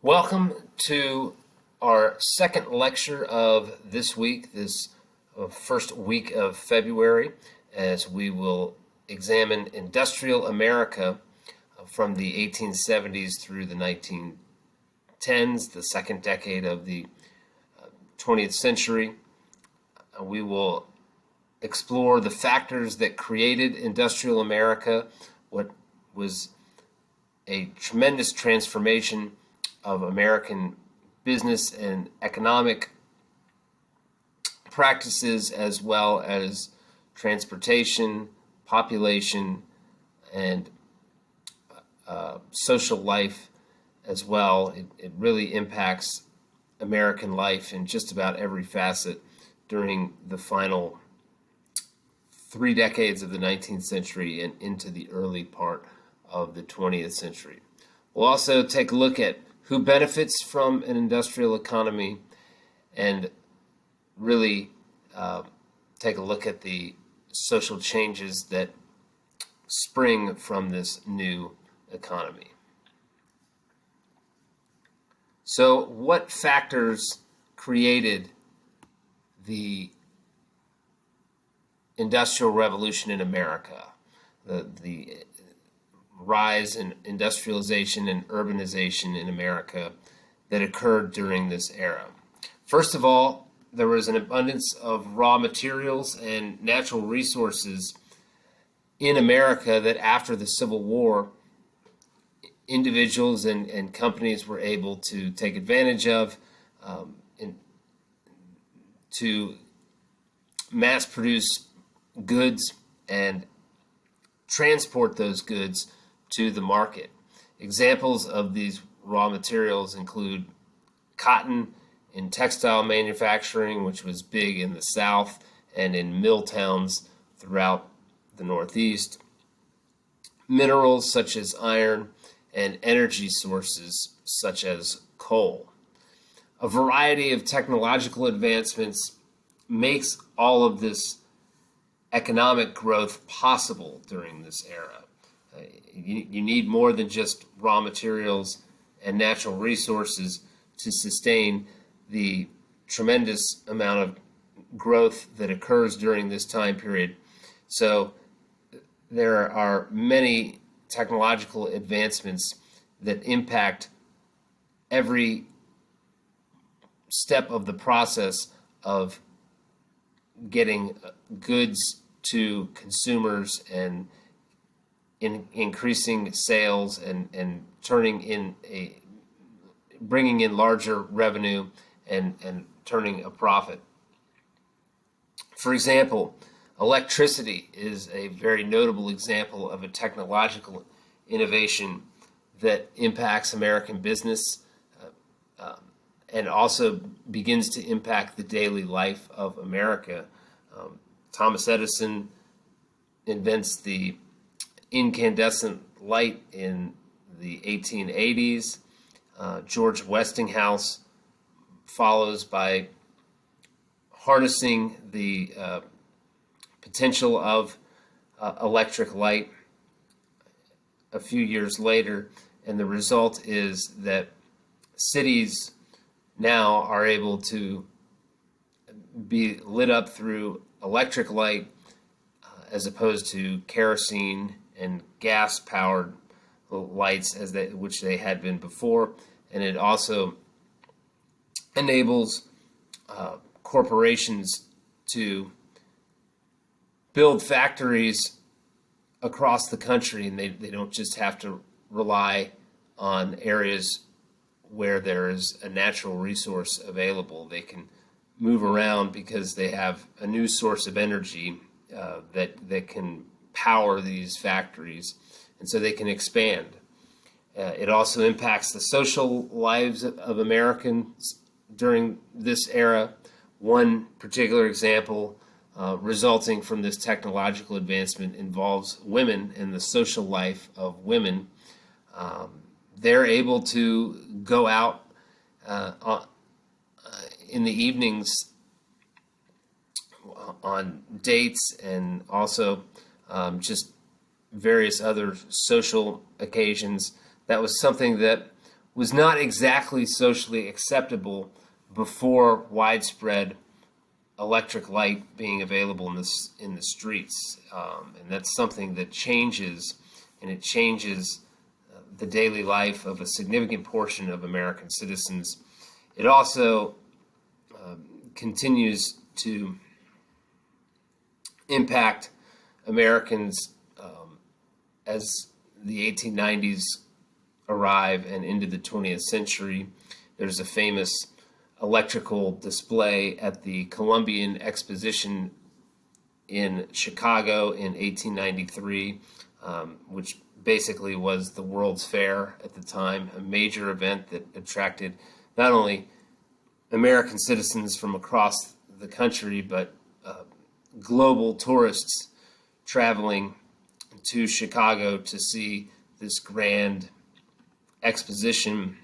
Welcome to our second lecture of this week, this first week of February, as we will examine industrial America from the 1870s through the 1910s, the second decade of the 20th century. We will explore the factors that created industrial America, what was a tremendous transformation of American business and economic practices, as well as transportation, population, and social life as well. It really impacts American life in just about every facet during the final 3 decades of the 19th century and into the early part of the 20th century. We'll also take a look at who benefits from an industrial economy and really take a look at the social changes that spring from this new economy. So, what factors created the Industrial Revolution in America? The rise in industrialization and urbanization in America that occurred during this era. First of all, there was an abundance of raw materials and natural resources in America that after the Civil War, individuals and companies were able to take advantage of to mass produce goods and transport those goods to the market. Examples of these raw materials include cotton in textile manufacturing, which was big in the South and in mill towns throughout the Northeast, minerals such as iron, and energy sources such as coal. A variety of technological advancements makes all of this economic growth possible during this era. You need more than just raw materials and natural resources to sustain the tremendous amount of growth that occurs during this time period. So there are many technological advancements that impact every step of the process of getting goods to consumers and in increasing sales and bringing in larger revenue and turning a profit. For example, electricity is a very notable example of a technological innovation that impacts American business and also begins to impact the daily life of America. Thomas Edison invents the incandescent light in the 1880s. George Westinghouse follows by harnessing the potential of electric light a few years later, and the result is that cities now are able to be lit up through electric light as opposed to kerosene and gas-powered lights which they had been before, and it also enables corporations to build factories across the country, and they don't just have to rely on areas where there is a natural resource available. They can move around because they have a new source of energy that can power these factories, and so they can expand. It also impacts the social lives of Americans during this era. One particular example resulting from this technological advancement involves women and the social life of women. They're able to go out in the evenings on dates and also just various other social occasions. That was something that was not exactly socially acceptable before widespread electric light being available in the streets. And that's something that changes, and it changes the daily life of a significant portion of American citizens. It also continues to impact Americans as the 1890s arrive and into the 20th century. There's a famous electrical display at the Columbian Exposition in Chicago in 1893, which basically was the World's Fair at the time, a major event that attracted not only American citizens from across the country, but global tourists traveling to Chicago to see this grand exposition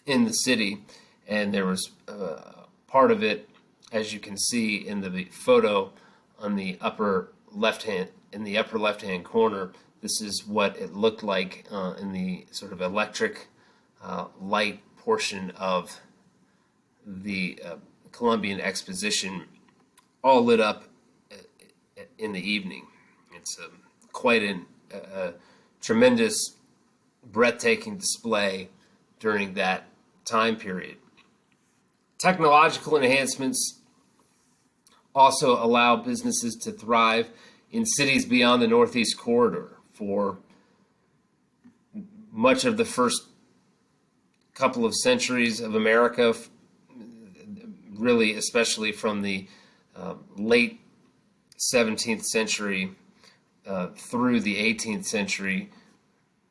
in the city. And there was part of it, as you can see in the photo on the upper left-hand corner. This is what it looked like in the sort of electric light portion of the Columbian Exposition, all lit up in the evening. It's quite a tremendous, breathtaking display during that time period. Technological enhancements also allow businesses to thrive in cities beyond the Northeast Corridor. For much of the first couple of centuries of America, really especially from the late 17th century through the 18th century,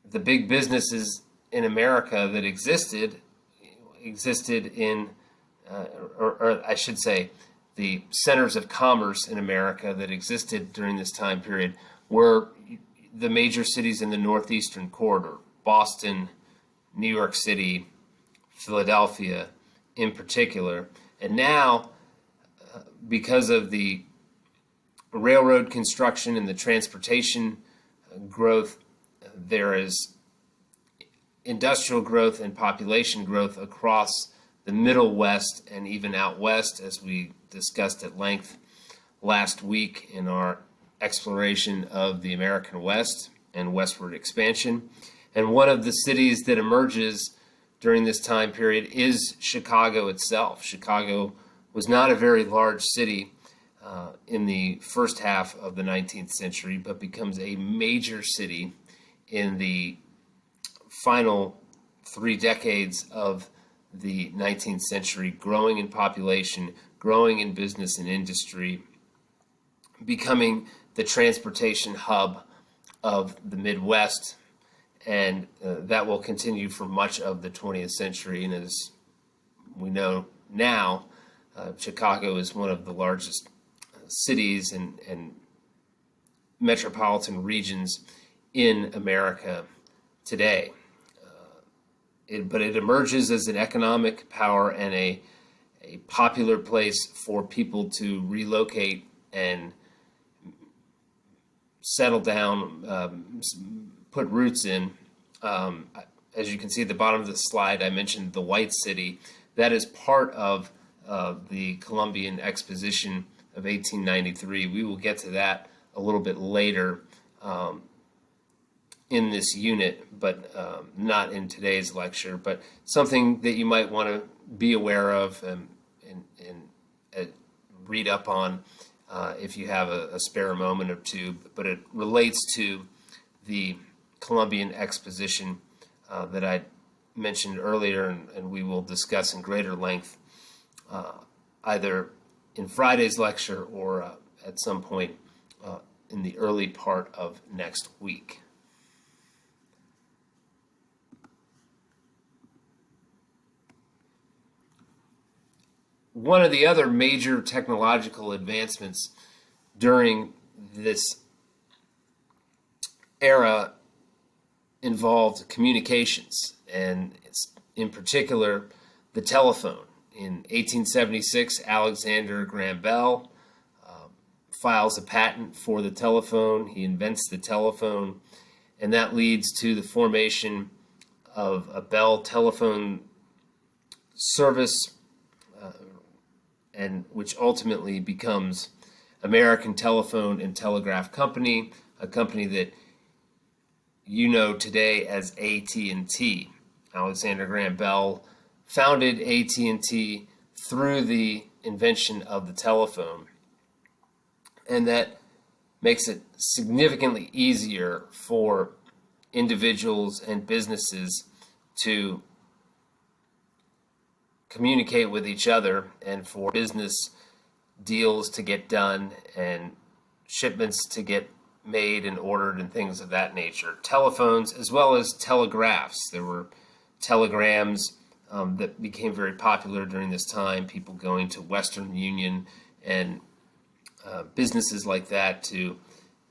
the big businesses in America that existed in, or I should say, the centers of commerce in America that existed during this time period were the major cities in the Northeastern Corridor: Boston, New York City, Philadelphia in particular. And now, because of the railroad construction and the transportation growth, there is industrial growth and population growth across the Middle West and even out west, as we discussed at length last week in our exploration of the American West and westward expansion. And one of the cities that emerges during this time period is Chicago itself. Chicago was not a very large city in the first half of the 19th century, but becomes a major city in the final 3 decades of the 19th century, growing in population, growing in business and industry, becoming the transportation hub of the Midwest. And that will continue for much of the 20th century. And as we know now, Chicago is one of the largest cities and metropolitan regions in America today. But it emerges as an economic power and a popular place for people to relocate and settle down, put roots in. As you can see at the bottom of the slide, I mentioned the White City. That is part of the Columbian Exposition of 1893. We will get to that a little bit later in this unit, but not in today's lecture. But something that you might want to be aware of and read up on if you have a spare moment or two. But it relates to the Columbian Exposition that I mentioned earlier, and we will discuss in greater length either in Friday's lecture or at some point in the early part of next week. One of the other major technological advancements during this era involved communications, and in particular the telephone. In 1876, Alexander Graham Bell files a patent for the telephone. He invents the telephone, and that leads to the formation of a Bell telephone service, and which ultimately becomes American Telephone and Telegraph Company, a company that you know today as AT&T. Alexander Graham Bell founded AT&T through the invention of the telephone, and that makes it significantly easier for individuals and businesses to communicate with each other, and for business deals to get done and shipments to get made and ordered and things of that nature. Telephones as well as telegraphs. There were telegrams that became very popular during this time, people going to Western Union and businesses like that to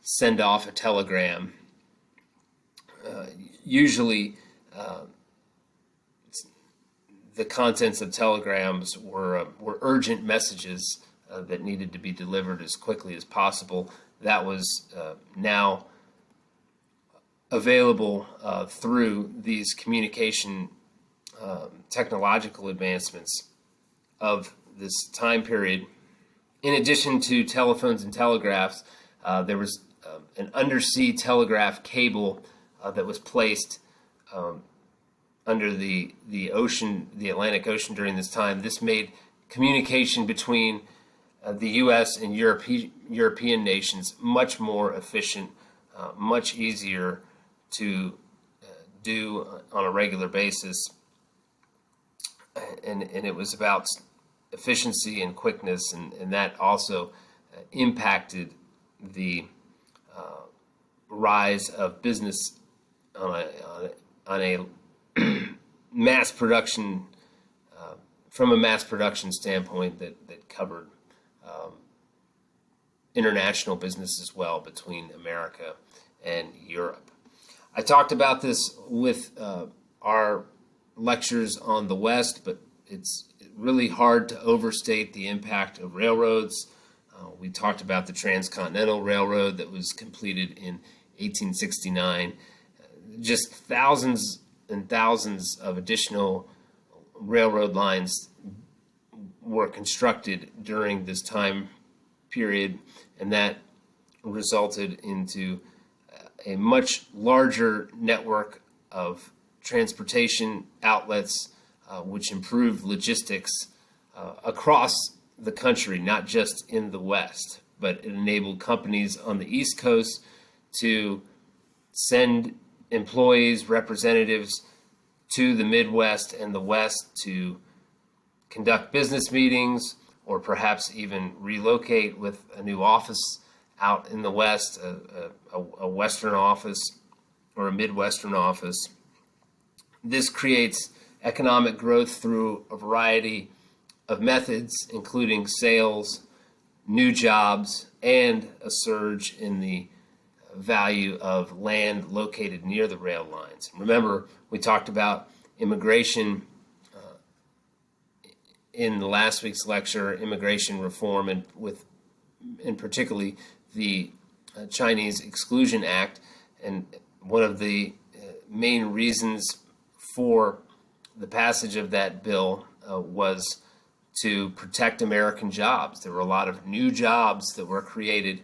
send off a telegram. Usually the contents of telegrams were urgent messages that needed to be delivered as quickly as possible. That was now available through these communication technological advancements of this time period. In addition to telephones and telegraphs, there was an undersea telegraph cable that was placed under the ocean, the Atlantic Ocean during this time. This made communication between the U.S. and European nations much more efficient, much easier to do on a regular basis. And it was about efficiency and quickness, and that also impacted the rise of business on a mass production, from a mass production standpoint that covered international business as well between America and Europe. I talked about this with our lectures on the West, but it's really hard to overstate the impact of railroads. We talked about the Transcontinental Railroad that was completed in 1869. Just thousands and thousands of additional railroad lines were constructed during this time period, and that resulted into a much larger network of transportation outlets, which improved logistics across the country, not just in the West, but it enabled companies on the East Coast to send employees, representatives to the Midwest and the West to conduct business meetings, or perhaps even relocate with a new office out in the West, a Western office or a Midwestern office. This creates economic growth through a variety of methods, including sales, new jobs, and a surge in the value of land located near the rail lines. Remember, we talked about immigration in the last week's lecture, immigration reform, and particularly the Chinese Exclusion Act. And one of the main reasons for the passage of that bill was to protect American jobs. There were a lot of new jobs that were created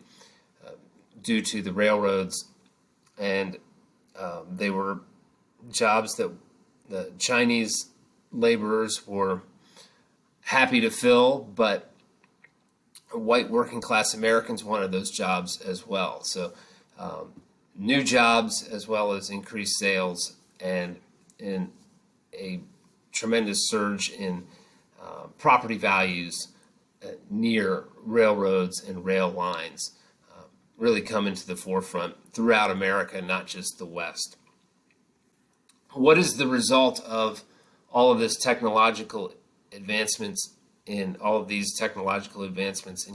due to the railroads, and they were jobs that the Chinese laborers were happy to fill, but white working class Americans wanted those jobs as well. So new jobs as well as increased sales, and a tremendous surge in property values near railroads and rail lines really come into the forefront throughout America, not just the West. What is the result of all of this technological advancements in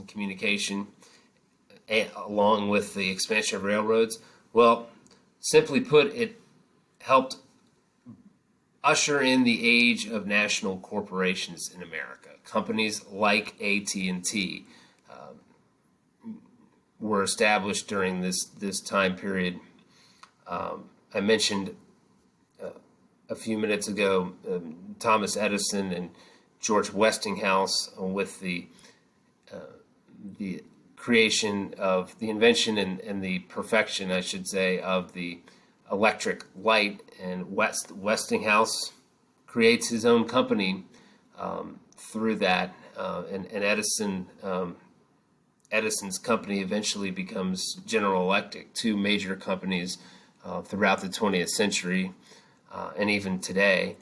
communication, along with the expansion of railroads? Well, simply put, it helped usher in the age of national corporations in America. Companies like AT&T were established during this time period. I mentioned a few minutes ago, Thomas Edison and George Westinghouse with the creation of the invention and the perfection, I should say, of the electric light. And Westinghouse creates his own company through that, and Edison's company eventually becomes General Electric, two major companies throughout the 20th century and even today.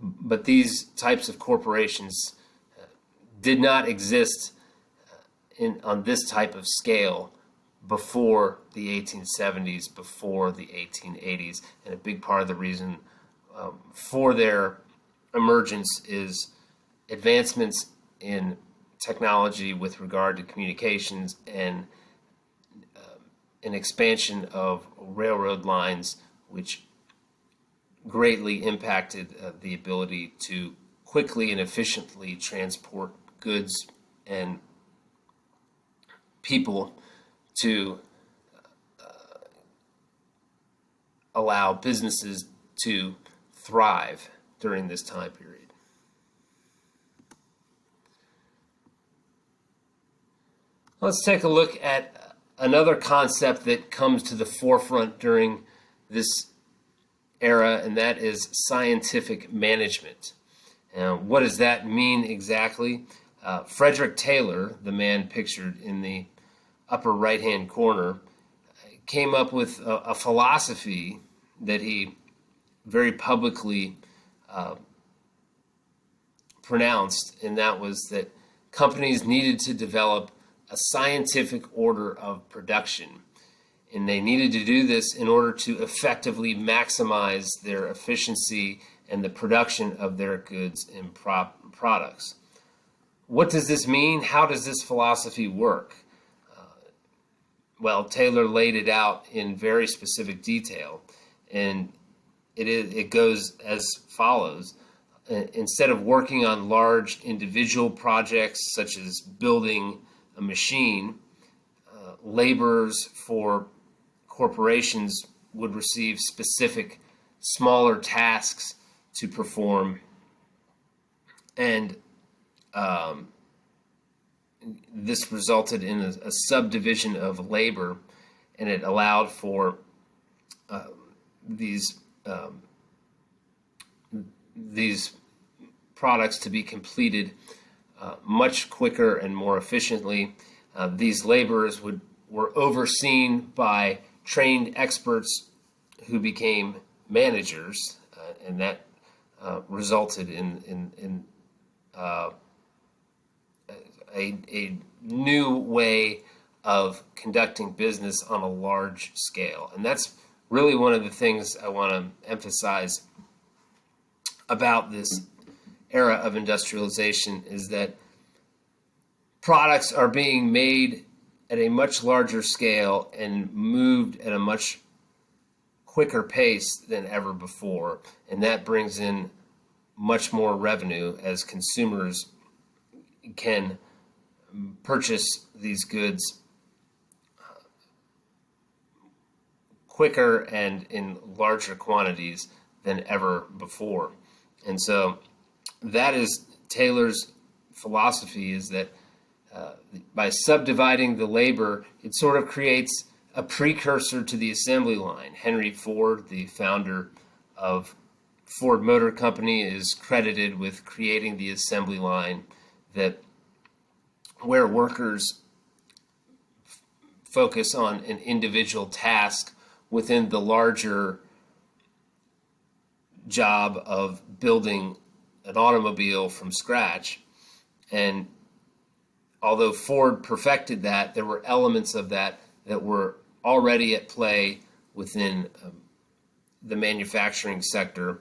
But these types of corporations did not exist on this type of scale before the 1870s, before the 1880s. And a big part of the reason for their emergence is advancements in technology with regard to communications and an expansion of railroad lines, which greatly impacted the ability to quickly and efficiently transport goods and people to allow businesses to thrive during this time period. Let's take a look at another concept that comes to the forefront during this era, and that is scientific management. What does that mean exactly? Frederick Taylor, the man pictured in the upper right-hand corner, came up with a philosophy that he very publicly pronounced, and that was that companies needed to develop a scientific order of production. And they needed to do this in order to effectively maximize their efficiency and the production of their goods and products. What does this mean? How does this philosophy work? Well, Taylor laid it out in very specific detail, and it goes as follows. Instead of working on large individual projects such as building a machine, laborers for corporations would receive specific smaller tasks to perform, and this resulted in a subdivision of labor, and it allowed for these products to be completed much quicker and more efficiently. These laborers were overseen by trained experts who became managers, and that resulted in a new way of conducting business on a large scale. And that's really one of the things I want to emphasize about this era of industrialization, is that products are being made at a much larger scale and moved at a much quicker pace than ever before. And that brings in much more revenue as consumers can purchase these goods quicker and in larger quantities than ever before. And so that is Taylor's philosophy, is that by subdividing the labor, it sort of creates a precursor to the assembly line. Henry Ford, the founder of Ford Motor Company, is credited with creating the assembly line that where workers focus on an individual task within the larger job of building an automobile from scratch. And although Ford perfected that, there were elements of that that were already at play within the manufacturing sector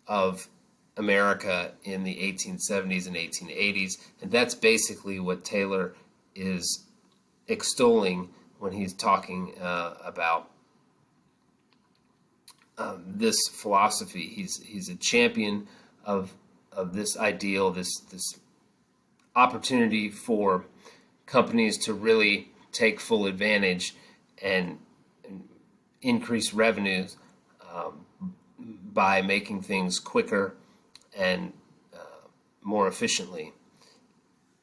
of America in the 1870s and 1880s. And that's basically what Taylor is extolling when he's talking about this philosophy. He's a champion of this ideal, this opportunity for companies to really take full advantage and increase revenues by making things quicker and more efficiently.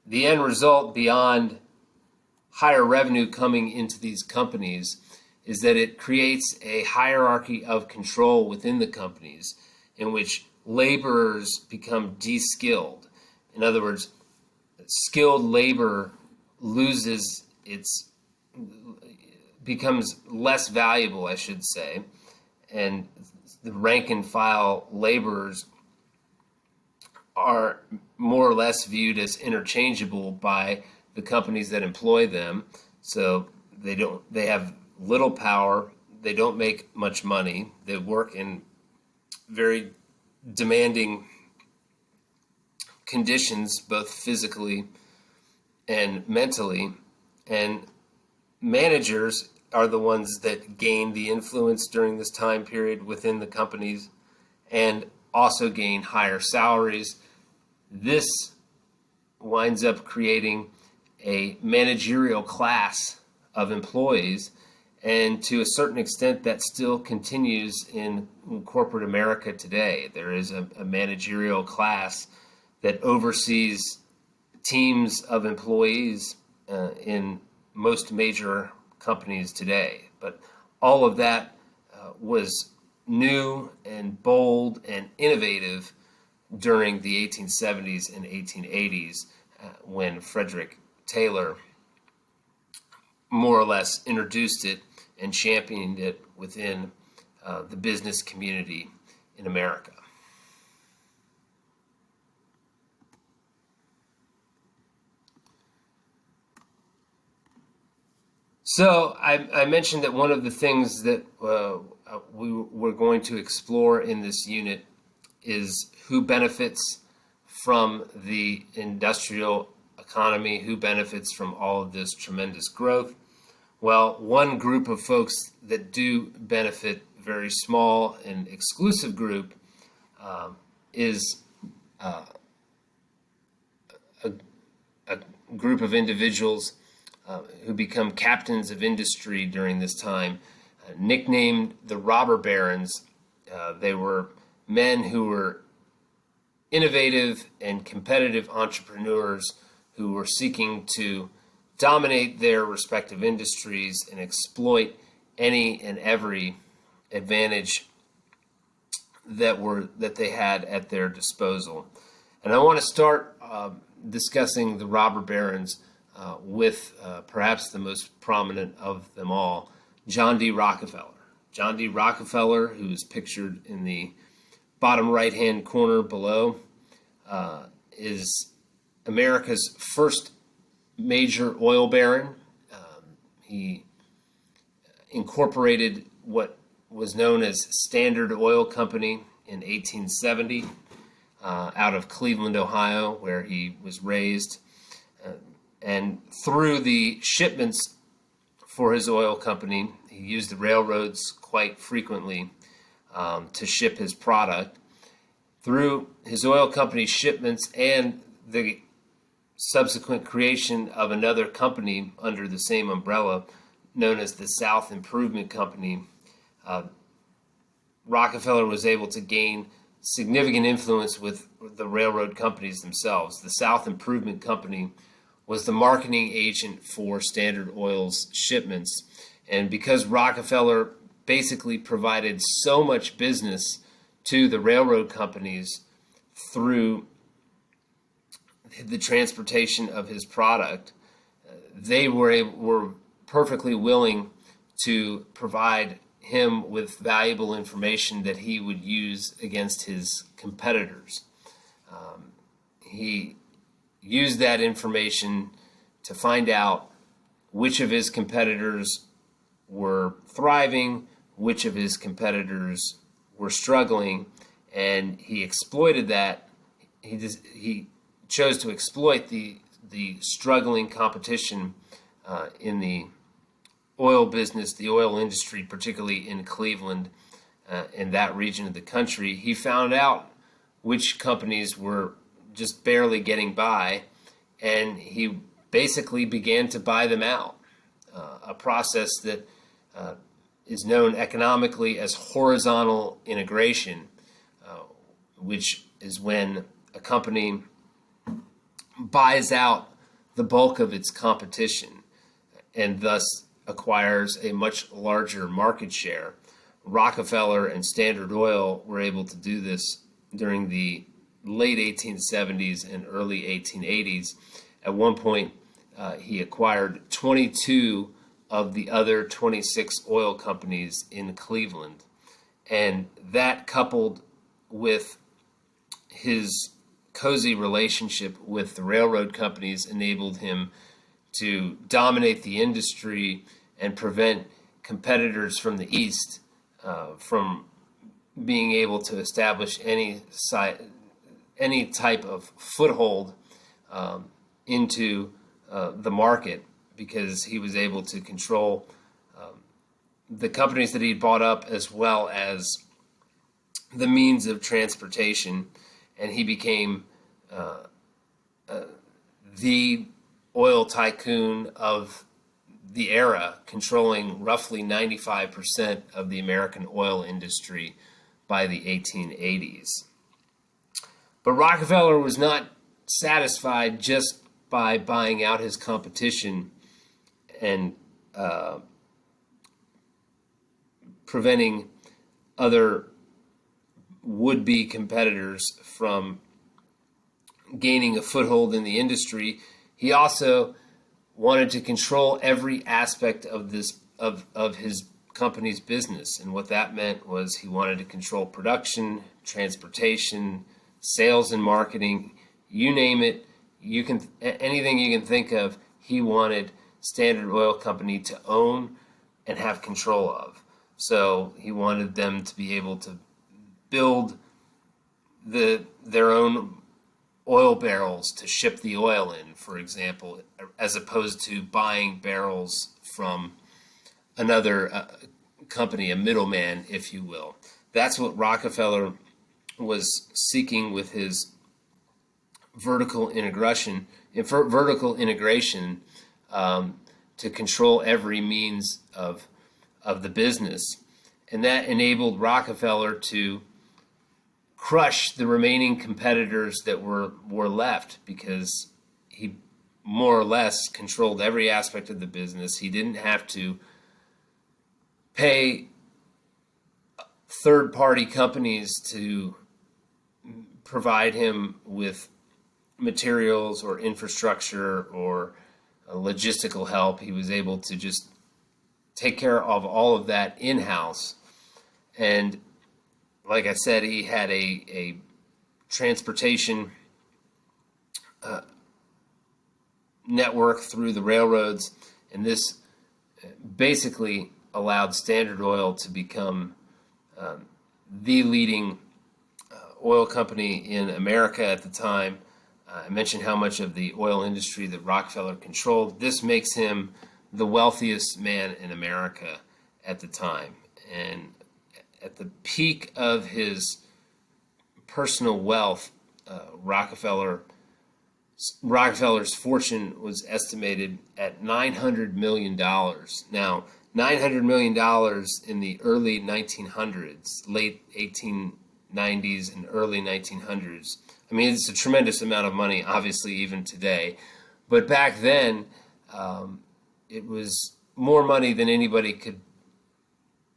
The end result, beyond higher revenue coming into these companies, is that it creates a hierarchy of control within the companies in which laborers become de-skilled. In other words, skilled labor becomes less valuable, I should say, and the rank and file laborers are more or less viewed as interchangeable by the companies that employ them. So they have little power, they don't make much money, they work in very demanding conditions, both physically and mentally, and managers are the ones that gain the influence during this time period within the companies and also gain higher salaries. This winds up creating a managerial class of employees, and to a certain extent that still continues in corporate America today. There is a managerial class that oversees teams of employees in most major companies today. But all of that was new and bold and innovative during the 1870s and 1880s when Frederick Taylor more or less introduced it and championed it within the business community in America. So I mentioned that one of the things that we're going to explore in this unit is who benefits from the industrial economy, who benefits from all of this tremendous growth. Well, one group of folks that do benefit, very small and exclusive group, is a group of individuals who become captains of industry during this time, nicknamed the robber barons. They were men who were innovative and competitive entrepreneurs who were seeking to dominate their respective industries and exploit any and every advantage that they had at their disposal. And I want to start discussing the robber barons with perhaps the most prominent of them all, John D. Rockefeller. John D. Rockefeller, who is pictured in the bottom right-hand corner below, is America's first major oil baron. He incorporated what was known as Standard Oil Company in 1870 out of Cleveland, Ohio, where he was raised. And through the shipments for his oil company, he used the railroads quite frequently to ship his product. Through his oil company shipments and the subsequent creation of another company under the same umbrella, known as the South Improvement Company, Rockefeller was able to gain significant influence with the railroad companies themselves. The South Improvement Company was the marketing agent for Standard Oil's shipments. And because Rockefeller basically provided so much business to the railroad companies through the transportation of his product, they were perfectly willing to provide him with valuable information that he would use against his competitors. He used that information to find out which of his competitors were thriving, which of his competitors were struggling, and he exploited that. He chose to exploit the struggling competition in the oil business, the oil industry, particularly in Cleveland, in that region of the country. He found out which companies were just barely getting by, and he basically began to buy them out, a process that is known economically as horizontal integration. which is when a company buys out the bulk of its competition and thus acquires a much larger market share. Rockefeller and Standard Oil were able to do this during the late 1870s and early 1880s. At one point, he acquired 22 of the other 26 oil companies in Cleveland. And that, coupled with his cozy relationship with the railroad companies, enabled him to dominate the industry and prevent competitors from the East from being able to establish any type of foothold into the market, because he was able to control the companies that he bought up as well as the means of transportation, and he became the oil tycoon of the era, controlling roughly 95% of the American oil industry by the 1880s. But Rockefeller was not satisfied just by buying out his competition and preventing other would-be competitors from gaining a foothold in the industry. He also wanted to control every aspect of his company's business, and what that meant was he wanted to control production, transportation, sales and marketing, you name it. Anything you can think of, he wanted Standard Oil Company to own and have control of. So he wanted them to be able to build their own oil barrels to ship the oil in, for example, as opposed to buying barrels from another company, a middleman, if you will. That's what Rockefeller was seeking with his vertical integration to control every means of the business. And that enabled Rockefeller to crush the remaining competitors that were left, because he more or less controlled every aspect of the business. He didn't have to pay third-party companies to provide him with materials or infrastructure or logistical help. He was able to just take care of all of that in-house. And like I said, he had a transportation network through the railroads, and this basically allowed Standard Oil to become the leading oil company in America at the time. I mentioned how much of the oil industry that Rockefeller controlled. This makes him the wealthiest man in America at the time. And at the peak of his personal wealth, Rockefeller's fortune was estimated at $900 million. Now, $900 million in the early 1900s, late 1890s and early 1900s. I mean, it's a tremendous amount of money, obviously, even today. But back then, it was more money than anybody could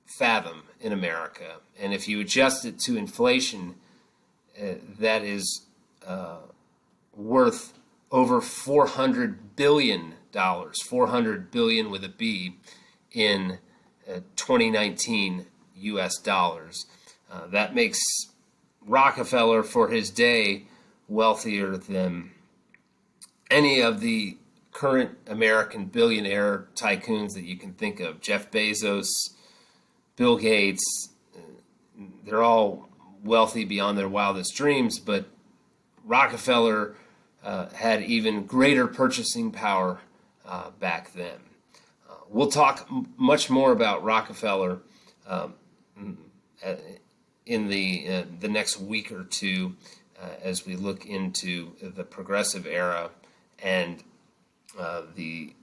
fathom in America. And if you adjust it to inflation, that is worth over $400 billion, $400 billion with a B, in 2019 U.S. dollars. That makes Rockefeller, for his day, wealthier than any of the current American billionaire tycoons that you can think of. Jeff Bezos, Bill Gates, they're all wealthy beyond their wildest dreams, but Rockefeller had even greater purchasing power back then. We'll talk much more about Rockefeller in the next week or two as we look into the Progressive era and the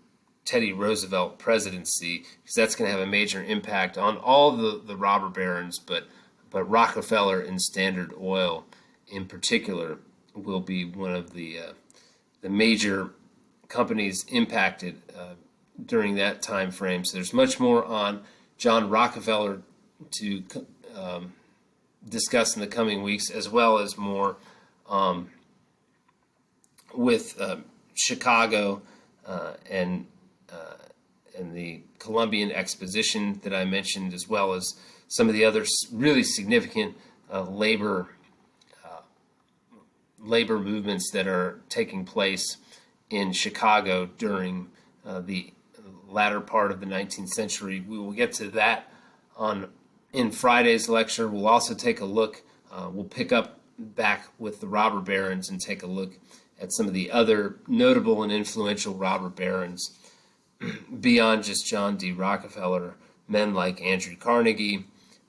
Teddy Roosevelt presidency, because that's going to have a major impact on all the robber barons, but Rockefeller and Standard Oil in particular will be one of the major companies impacted during that time frame. So there's much more on John Rockefeller to discuss in the coming weeks, as well as more with Chicago and the Columbian Exposition that I mentioned, as well as some of the other really significant labor movements that are taking place in Chicago during the latter part of the 19th century. We will get to that in Friday's lecture. We'll also take a look, we'll pick up back with the robber barons and take a look at some of the other notable and influential robber barons beyond just John D. Rockefeller, men like Andrew Carnegie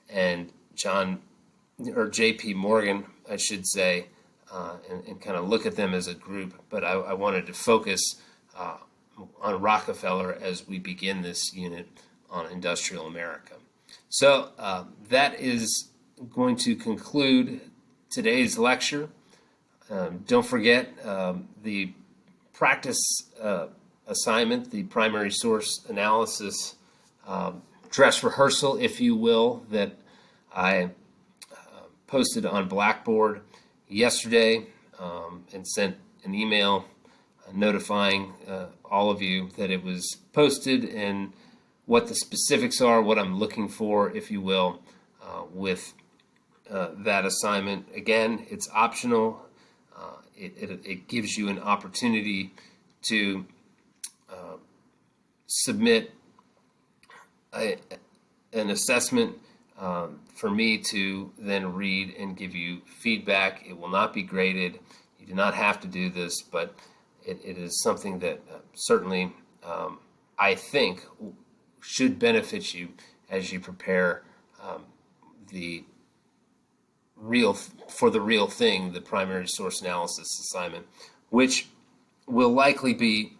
and J.P. Morgan, I should say, and kind of look at them as a group. But I wanted to focus on Rockefeller as we begin this unit on industrial America. So that is going to conclude today's lecture. Don't forget the practice assignment, the primary source analysis dress rehearsal, if you will, that I posted on Blackboard yesterday and sent an email notifying all of you that it was posted and what the specifics are, what I'm looking for, if you will, with that assignment. Again, it's optional. It gives you an opportunity to submit an assessment for me to then read and give you feedback. It will not be graded. You do not have to do this, but it is something that certainly I think should benefit you as you prepare the real thing, the primary source analysis assignment, which will likely be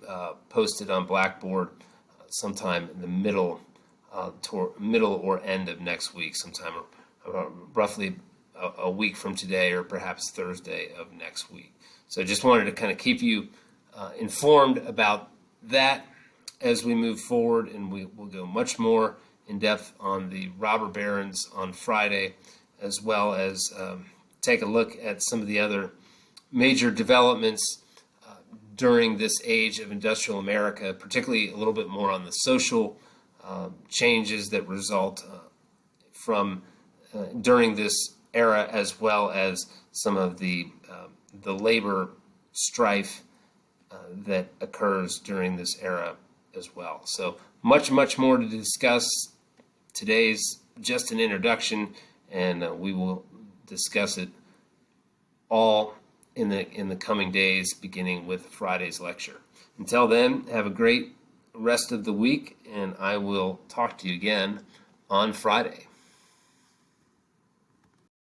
posted on Blackboard sometime in the middle or end of next week, sometime roughly a week from today, or perhaps Thursday of next week. So I just wanted to kind of keep you informed about that as we move forward, and we will go much more in depth on the robber barons on Friday, as well as take a look at some of the other major developments during this age of industrial America, particularly a little bit more on the social changes that result from during this era, as well as some of the labor strife that occurs during this era as well. So much more to discuss. Today's just an introduction, and we will discuss it all in the coming days, beginning with Friday's lecture. Until then, have a great rest of the week, and I will talk to you again on Friday.